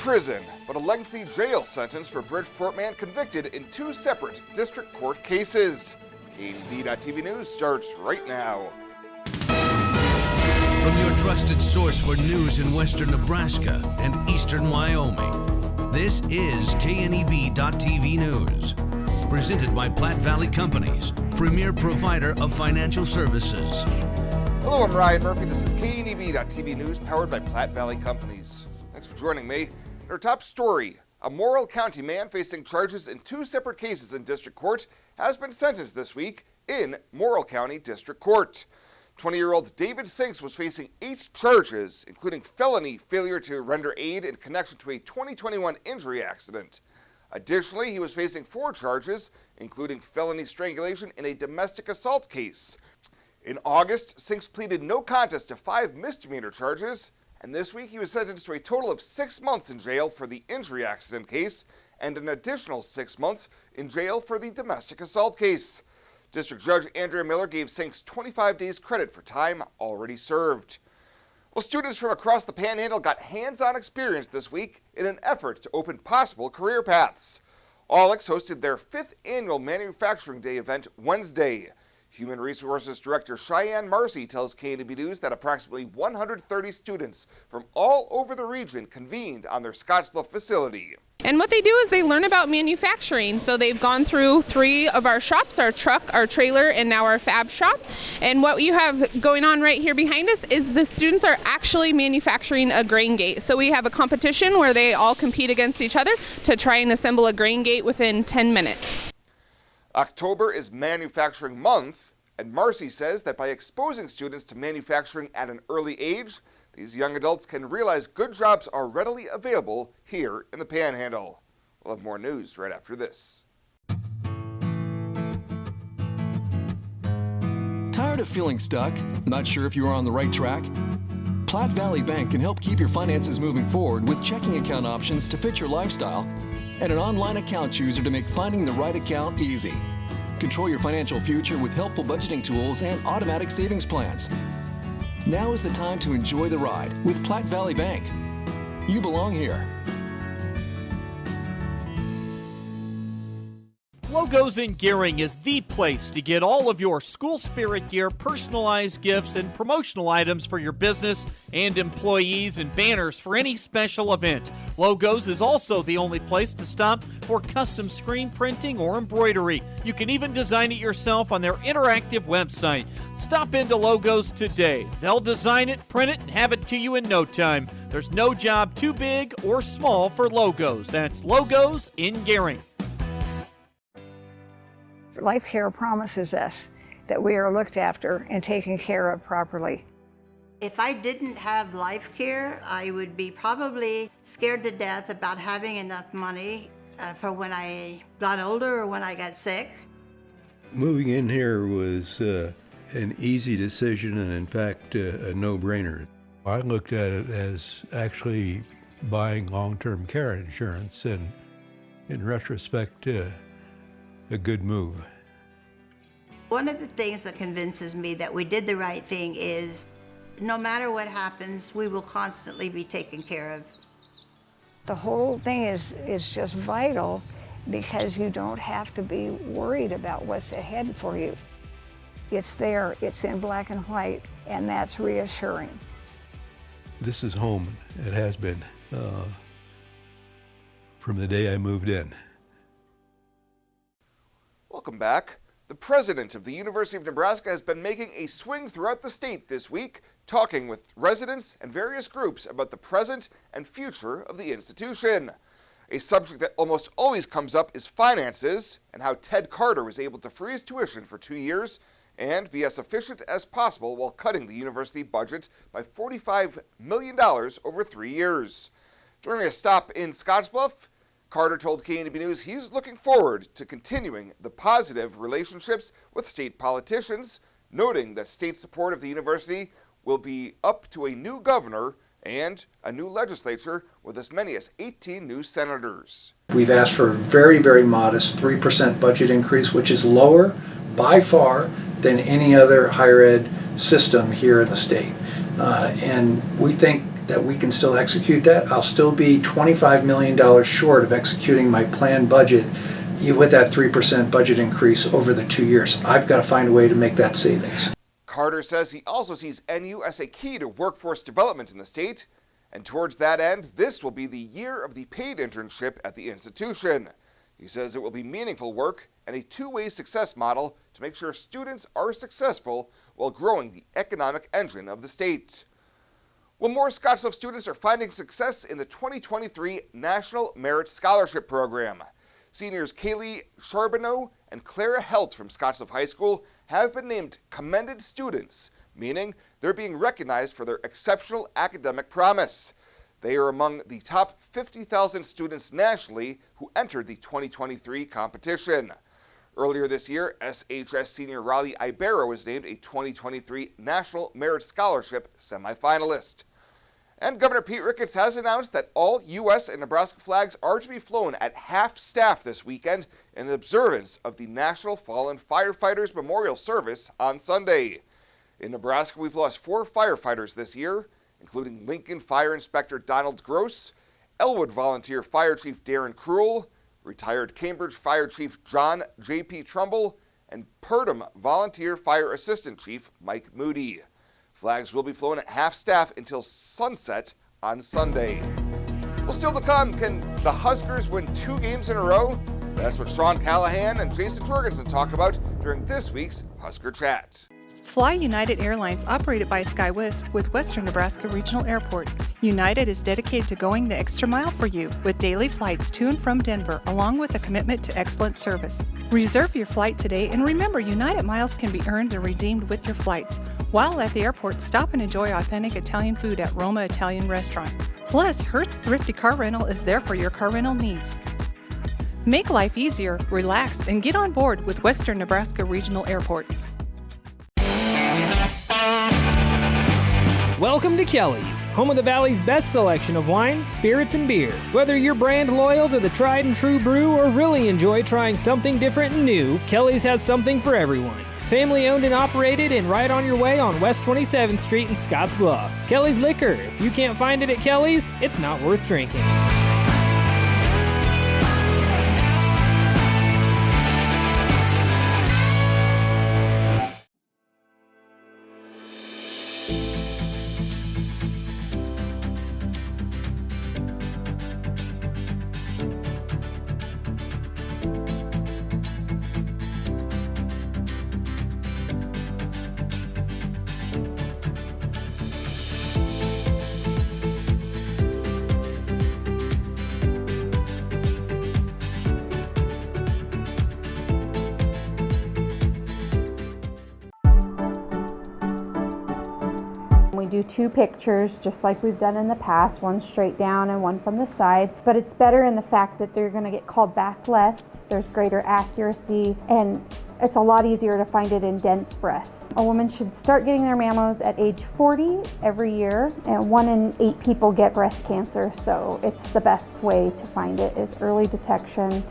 prison, but a lengthy jail sentence for Bridgeport man convicted in 2 separate district court cases. KNEB.TV News starts right now. From your trusted source for news in western Nebraska and eastern Wyoming, this is KNEB.TV News. Presented by Platte Valley Companies, premier provider of financial services. Hello, I'm Ryan Murphy. This is KNEB.TV News, powered by Platte Valley Companies. Thanks for joining me. Our top story, a Morrill County man facing charges in 2 separate cases in district court has been sentenced this week in Morrill County District Court. 20-year-old David Sinks was facing 8 charges, including felony failure to render aid in connection to a 2021 injury accident. Additionally, he was facing 4 charges, including felony strangulation in a domestic assault case. In August, Sinks pleaded no contest to 5 misdemeanor charges, and this week he was sentenced to a total of 6 months in jail for the injury accident case and an additional 6 months in jail for the domestic assault case. District Judge Andrea Miller gave Sinks 25 days credit for time already served. Well, students from across the Panhandle got hands-on experience this week in an effort to open possible career paths. Aulex hosted their 5th annual Manufacturing Day event Wednesday. Human Resources Director Cheyenne Marcy tells KNEB News that approximately 130 students from all over the region convened on their Scottsbluff facility. And what they do is they learn about manufacturing. So they've gone through 3 of our shops, our truck, our trailer, and now our fab shop. And what you have going on right here behind us is the students are actually manufacturing a grain gate. So we have a competition where they all compete against each other to try and assemble a grain gate within 10 minutes. October is Manufacturing Month, and Marcy says that by exposing students to manufacturing at an early age, these young adults can realize good jobs are readily available here in the Panhandle. We'll have more news right after this. Tired of feeling stuck? Not sure if you are on the right track? Platte Valley Bank can help keep your finances moving forward with checking account options to fit your lifestyle and an online account chooser to make finding the right account easy. Control your financial future with helpful budgeting tools and automatic savings plans. Now is the time to enjoy the ride with Platte Valley Bank. You belong here. Logos in Gering is the place to get all of your school spirit gear, personalized gifts, and promotional items for your business and employees and banners for any special event. Logos is also the only place to stop for custom screen printing or embroidery. You can even design it yourself on their interactive website. Stop into Logos today. They'll design it, print it, and have it to you in no time. There's no job too big or small for Logos. That's Logos in Gering. Life Care promises us that we are looked after and taken care of properly. If I didn't have Life Care, I would be probably scared to death about having enough money for when I got older or when I got sick. Moving in here was an easy decision and in fact a no-brainer. I looked at it as actually buying long-term care insurance and in retrospect a good move. One of the things that convinces me that we did the right thing is no matter what happens, we will constantly be taken care of. The whole thing is just vital because you don't have to be worried about what's ahead for you. It's there, it's in black and white, and that's reassuring. This is home. It has been from the day I moved in. Welcome back. The president of the University of Nebraska has been making a swing throughout the state this week, talking with residents and various groups about the present and future of the institution. A subject that almost always comes up is finances and how Ted Carter was able to freeze tuition for 2 years and be as efficient as possible while cutting the university budget by $45 million over 3 years. During a stop in Scottsbluff, Carter told KNEB News he's looking forward to continuing the positive relationships with state politicians, noting that state support of the university will be up to a new governor and a new legislature with as many as 18 new senators. We've asked for a very, very modest 3% budget increase, which is lower by far than any other higher ed system here in the state. And we think that we can still execute that. I'll still be $25 million short of executing my planned budget with that 3% budget increase over the 2 years. I've got to find a way to make that savings. Carter says he also sees NU as a key to workforce development in the state, and towards that end, this will be the year of the paid internship at the institution. He says it will be meaningful work and a two-way success model to make sure students are successful while growing the economic engine of the state. Well, more Scottsbluff students are finding success in the 2023 National Merit Scholarship Program. Seniors Kaylee Charbonneau and Clara Helt from Scottsbluff High School have been named commended students, meaning they're being recognized for their exceptional academic promise. They are among the top 50,000 students nationally who entered the 2023 competition. Earlier this year, SHS senior Riley Ibero was named a 2023 National Merit Scholarship semifinalist. And Governor Pete Ricketts has announced that all U.S. and Nebraska flags are to be flown at half-staff this weekend in observance of the National Fallen Firefighters Memorial Service on Sunday. In Nebraska, we've lost 4 firefighters this year, including Lincoln Fire Inspector Donald Gross, Elwood Volunteer Fire Chief Darren Krull, retired Cambridge Fire Chief John J.P. Trumbull, and Purdom Volunteer Fire Assistant Chief Mike Moody. Flags will be flown at half-staff until sunset on Sunday. Well, still to come, can the Huskers win 2 games in a row? That's what Sean Callahan and Jason Jorgensen talk about during this week's Husker Chat. Fly United Airlines, operated by SkyWest with Western Nebraska Regional Airport. United is dedicated to going the extra mile for you with daily flights to and from Denver, along with a commitment to excellent service. Reserve your flight today, and remember, United miles can be earned and redeemed with your flights. While at the airport, stop and enjoy authentic Italian food at Roma Italian Restaurant. Plus, Hertz Thrifty Car Rental is there for your car rental needs. Make life easier, relax, and get on board with Western Nebraska Regional Airport. Welcome to Kelly's, home of the Valley's best selection of wine, spirits, and beer. Whether you're brand loyal to the tried and true brew or really enjoy trying something different and new, Kelly's has something for everyone. Family owned and operated and right on your way on West 27th Street in Scottsbluff. Kelly's Liquor. If you can't find it at Kelly's, it's not worth drinking. We do 2 pictures just like we've done in the past, one straight down and one from the side, but it's better in the fact that they're going to get called back less, there's greater accuracy, and it's a lot easier to find it in dense breasts. A woman should start getting their mammos at age 40 every year, and 1 in 8 people get breast cancer, so it's the best way to find it is early detection.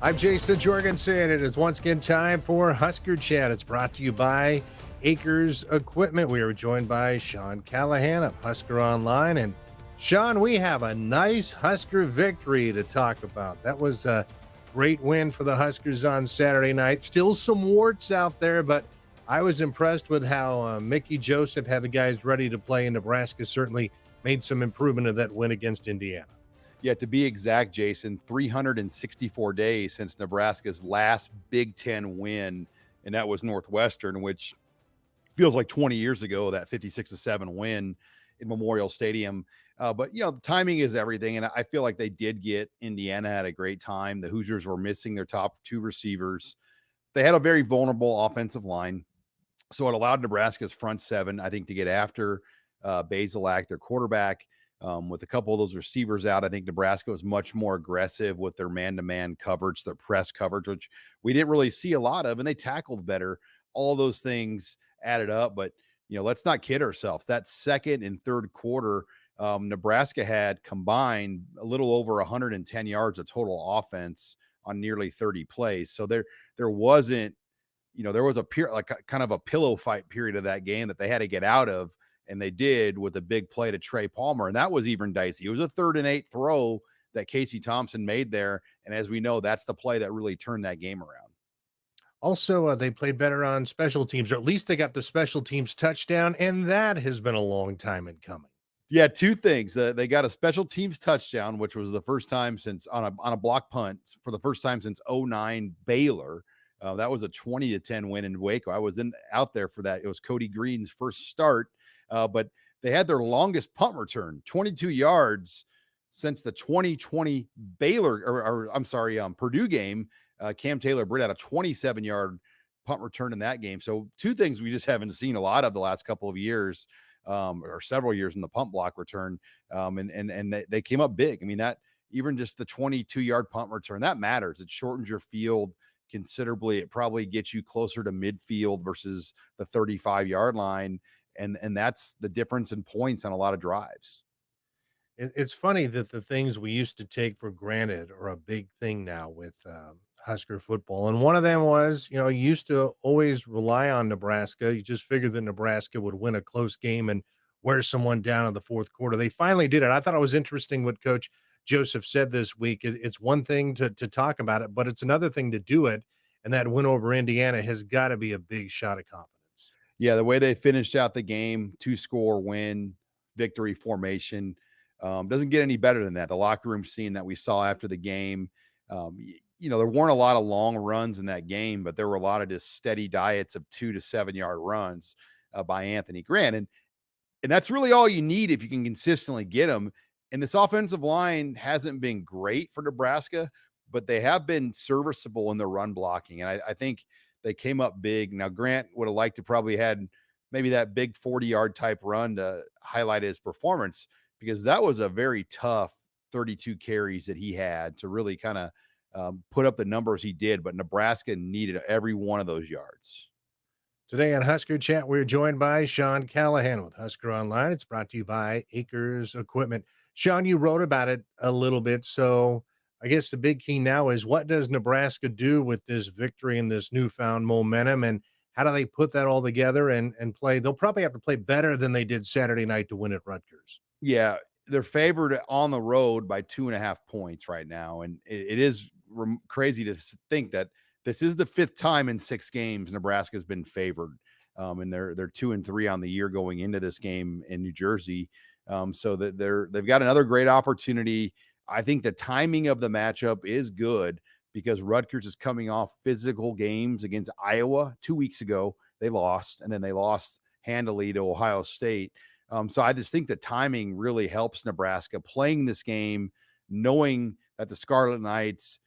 I'm Jason Jorgensen, and it is once again time for Husker Chat. It's brought to you by Acres Equipment. We are joined by Sean Callahan of Husker Online. And Sean, we have a nice Husker victory to talk about. That was a great win for the Huskers on Saturday night. Still some warts out there, but I was impressed with how Mickey Joseph had the guys ready to play, and Nebraska certainly made some improvement of that win against Indiana. Yeah, to be exact, Jason, 364 days since Nebraska's last Big Ten win, and that was Northwestern, which feels like 20 years ago, that 56-7 win in Memorial Stadium. But the timing is everything, and I feel like they did get Indiana at a great time. The Hoosiers were missing their top 2 receivers. They had a very vulnerable offensive line, so it allowed Nebraska's front 7, I think, to get after Bazelak, their quarterback. With a couple of those receivers out, I think Nebraska was much more aggressive with their man-to-man coverage, their press coverage, which we didn't really see a lot of, and they tackled better. All those things added up, but let's not kid ourselves. That second and third quarter, Nebraska had combined a little over 110 yards of total offense on nearly 30 plays. So there wasn't, there was a kind of a pillow fight period of that game that they had to get out of. And they did with a big play to Trey Palmer. And that was even dicey. It was a 3rd and 8 throw that Casey Thompson made there. And as we know, that's the play that really turned that game around. Also, they played better on special teams, or at least they got the special teams touchdown. And that has been a long time in coming. Yeah, 2 things. They got a special teams touchdown, which was the first time since on a block punt for the first time since 2009 Baylor. That was a 20-10 win in Waco. I was out there for that. It was Cody Green's first start. But they had their longest punt return, 22 yards, since the 2020 Purdue game. Cam Taylor-Britt had a 27-yard punt return in that game. So 2 things we just haven't seen a lot of the last couple of years, or several years in the punt block return. And they came up big. I mean, that even just the 22-yard punt return, that matters. It shortens your field considerably. It probably gets you closer to midfield versus the 35-yard line. And that's the difference in points on a lot of drives. It's funny that the things we used to take for granted are a big thing now with Husker football. And one of them was, you used to always rely on Nebraska. You just figured that Nebraska would win a close game and wear someone down in the fourth quarter. They finally did it. I thought it was interesting what Coach Joseph said this week. It's one thing to talk about it, but it's another thing to do it. And that win over Indiana has got to be a big shot of confidence. Yeah, the way they finished out the game, 2-score win, victory formation, doesn't get any better than that. The locker room scene that we saw after the game, there weren't a lot of long runs in that game, but there were a lot of just steady diets of 2 to 7 yard runs by Anthony Grant. And that's really all you need if you can consistently get them. And this offensive line hasn't been great for Nebraska, but they have been serviceable in the run blocking. And I think they came up big. Now, Grant would have liked to probably had maybe that big 40-yard type run to highlight his performance, because that was a very tough 32 carries that he had to really kind of put up the numbers he did. But Nebraska needed every one of those yards. Today on Husker Chat, we're joined by Sean Callahan with Husker Online. It's brought to you by Acres Equipment. Sean, you wrote about it a little bit, so I guess the big key now is, what does Nebraska do with this victory and this newfound momentum, and how do they put that all together and play? They'll probably have to play better than they did Saturday night to win at Rutgers. Yeah, they're favored on the road by 2.5 points right now. And it is crazy to think that this is the 5th time in 6 games Nebraska has been favored. And they're 2-3 on the year going into this game in New Jersey. So that they've got another great opportunity. I think the timing of the matchup is good because Rutgers is coming off physical games against Iowa 2 weeks ago. They lost, and then they lost handily to Ohio State. So I just think the timing really helps Nebraska playing this game, knowing that the Scarlet Knights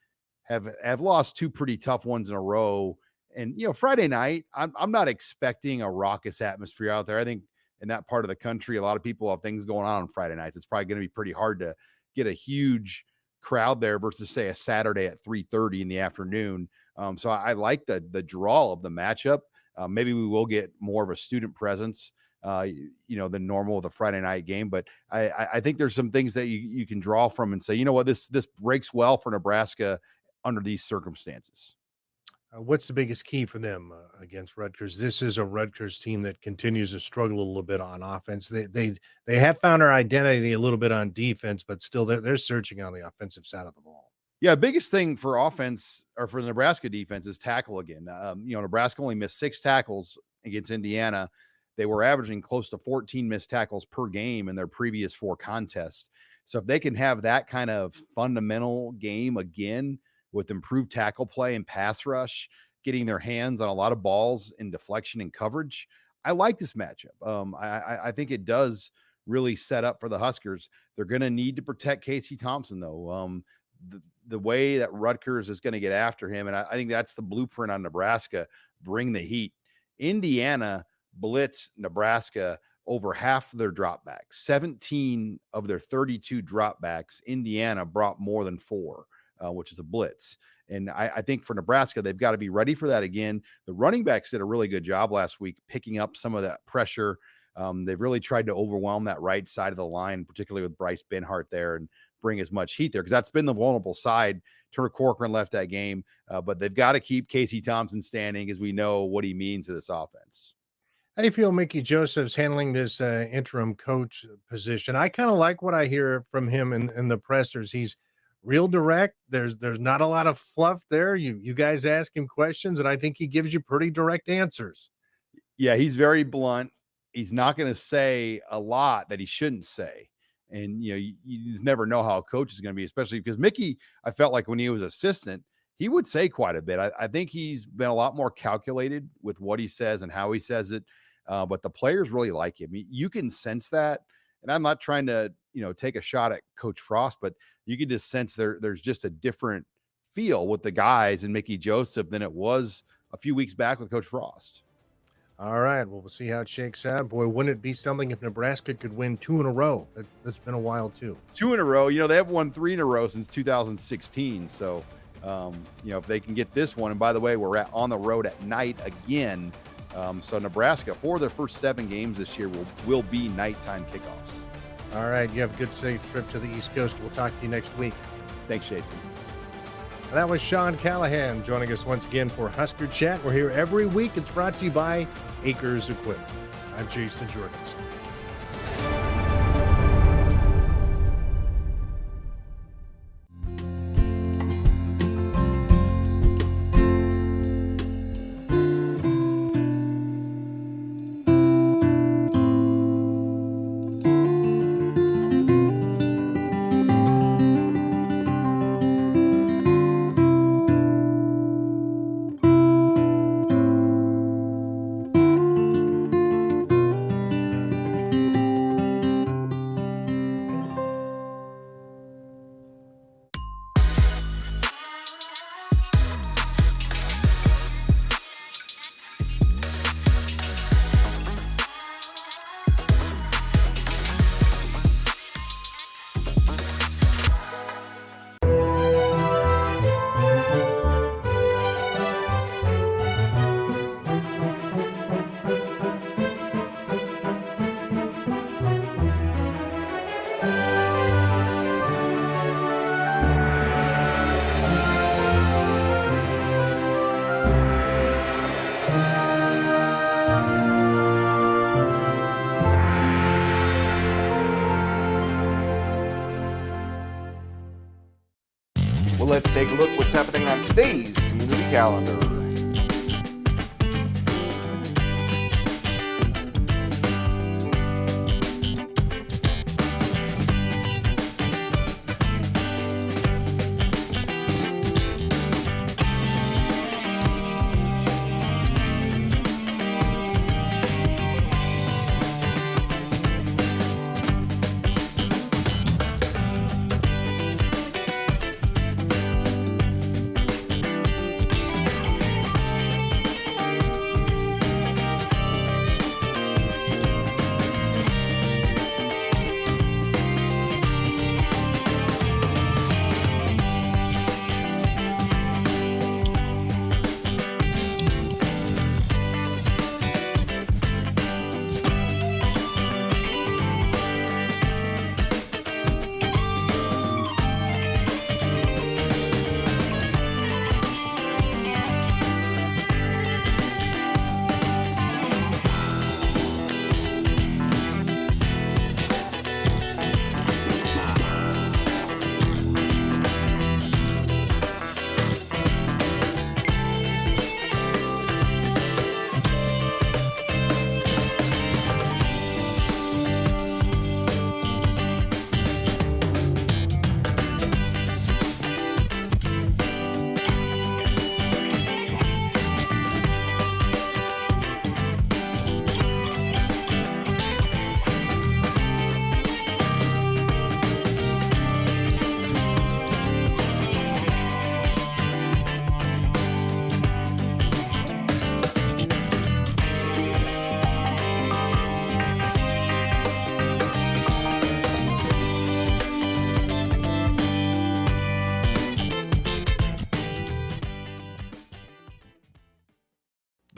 have lost 2 pretty tough ones in a row. And, Friday night, I'm not expecting a raucous atmosphere out there. I think in that part of the country, a lot of people have things going on Friday nights. It's probably going to be pretty hard to get a huge crowd there versus, say, a Saturday at 3:30 in the afternoon. So I like the draw of the matchup. Maybe we will get more of a student presence, than normal with a Friday night game. But I think there's some things that you can draw from and say, you know what, this breaks well for Nebraska under these circumstances. What's the biggest key for them against Rutgers? This is a Rutgers team that continues to struggle a little bit on offense. They have found their identity a little bit on defense, but still they're searching on the offensive side of the ball. Yeah, biggest thing for offense or for the Nebraska defense is tackle again. Nebraska only missed 6 tackles against Indiana. They were averaging close to 14 missed tackles per game in their previous 4 contests. So if they can have that kind of fundamental game again with improved tackle play and pass rush, getting their hands on a lot of balls in deflection and coverage, I like this matchup. I think it does really set up for the Huskers. They're going to need to protect Casey Thompson, though. The way that Rutgers is going to get after him, and I think that's the blueprint on Nebraska, bring the heat. Indiana blitzed Nebraska over half of their dropbacks. 17 of their 32 dropbacks, Indiana brought more than 4, which is a blitz. And I think for Nebraska, they've got to be ready for that again. The running backs did a really good job last week, picking up some of that pressure. They've really tried to overwhelm that right side of the line, particularly with Bryce Benhart there, and bring as much heat there, because that's been the vulnerable side. Turner Corcoran left that game, but they've got to keep Casey Thompson standing, as we know what he means to this offense. How do you feel Mickey Joseph's handling this interim coach position? I kind of like what I hear from him in the pressers. He's real direct. There's not a lot of fluff there. You guys ask him questions, and I think he gives you pretty direct answers. Yeah, he's very blunt. He's not going to say a lot that he shouldn't say. And, you never know how a coach is going to be, especially because Mickey, I felt like when he was assistant, he would say quite a bit. I think he's been a lot more calculated with what he says and how he says it. But the players really like him. You can sense that. And I'm not trying to, take a shot at Coach Frost, but you can just sense there's just a different feel with the guys and Mickey Joseph than it was a few weeks back with Coach Frost. All right. Well, we'll see how it shakes out. Boy, wouldn't it be something if Nebraska could win 2 in a row? That's been a while, too. 2 in a row. They have won 3 in a row since 2016. So, if they can get this one, and by the way, we're on the road at night again. So Nebraska, for their first 7 games this year, will be nighttime kickoffs. All right. You have a good, safe trip to the East Coast. We'll talk to you next week. Thanks, Jason. That was Sean Callahan joining us once again for Husker Chat. We're here every week. It's brought to you by Acres Equipment. I'm Jason Jorgensen. Well, let's take a look what's happening on today's community calendar.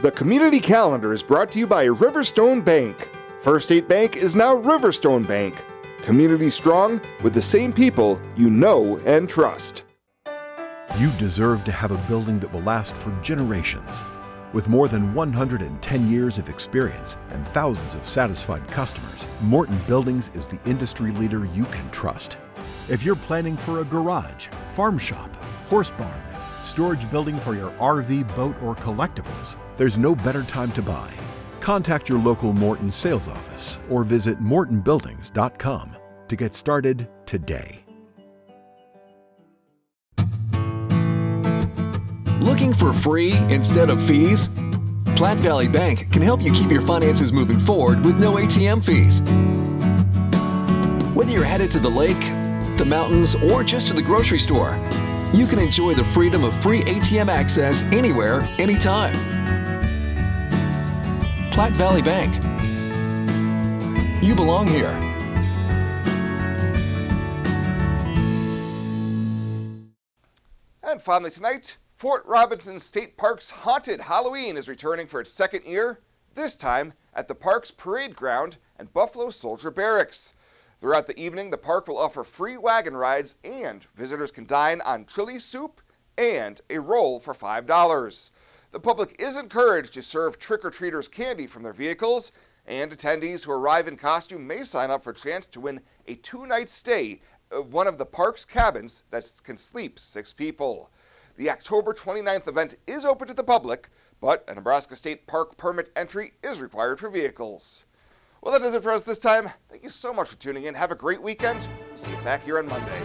The Community Calendar is brought to you by Riverstone Bank. First State Bank is now Riverstone Bank. Community strong with the same people you know and trust. You deserve to have a building that will last for generations. With more than 110 years of experience and thousands of satisfied customers, Morton Buildings is the industry leader you can trust. If you're planning for a garage, farm shop, horse barn, storage building for your RV, boat, or collectibles, there's no better time to buy. Contact your local Morton sales office or visit mortonbuildings.com to get started today. Looking for free instead of fees? Platte Valley Bank can help you keep your finances moving forward with no ATM fees. Whether you're headed to the lake, the mountains, or just to the grocery store, you can enjoy the freedom of free ATM access anywhere, anytime. Platte Valley Bank. You belong here. And finally tonight, Fort Robinson State Park's Haunted Halloween is returning for its second year, this time at the park's parade ground and Buffalo Soldier Barracks. Throughout the evening, the park will offer free wagon rides and visitors can dine on chili soup and a roll for $5. The public is encouraged to serve trick-or-treaters candy from their vehicles, and attendees who arrive in costume may sign up for a chance to win a 2-night stay at one of the park's cabins that can sleep 6 people. The October 29th event is open to the public, but a Nebraska State Park permit entry is required for vehicles. Well, that does it for us this time. Thank you so much for tuning in. Have a great weekend. We'll see you back here on Monday.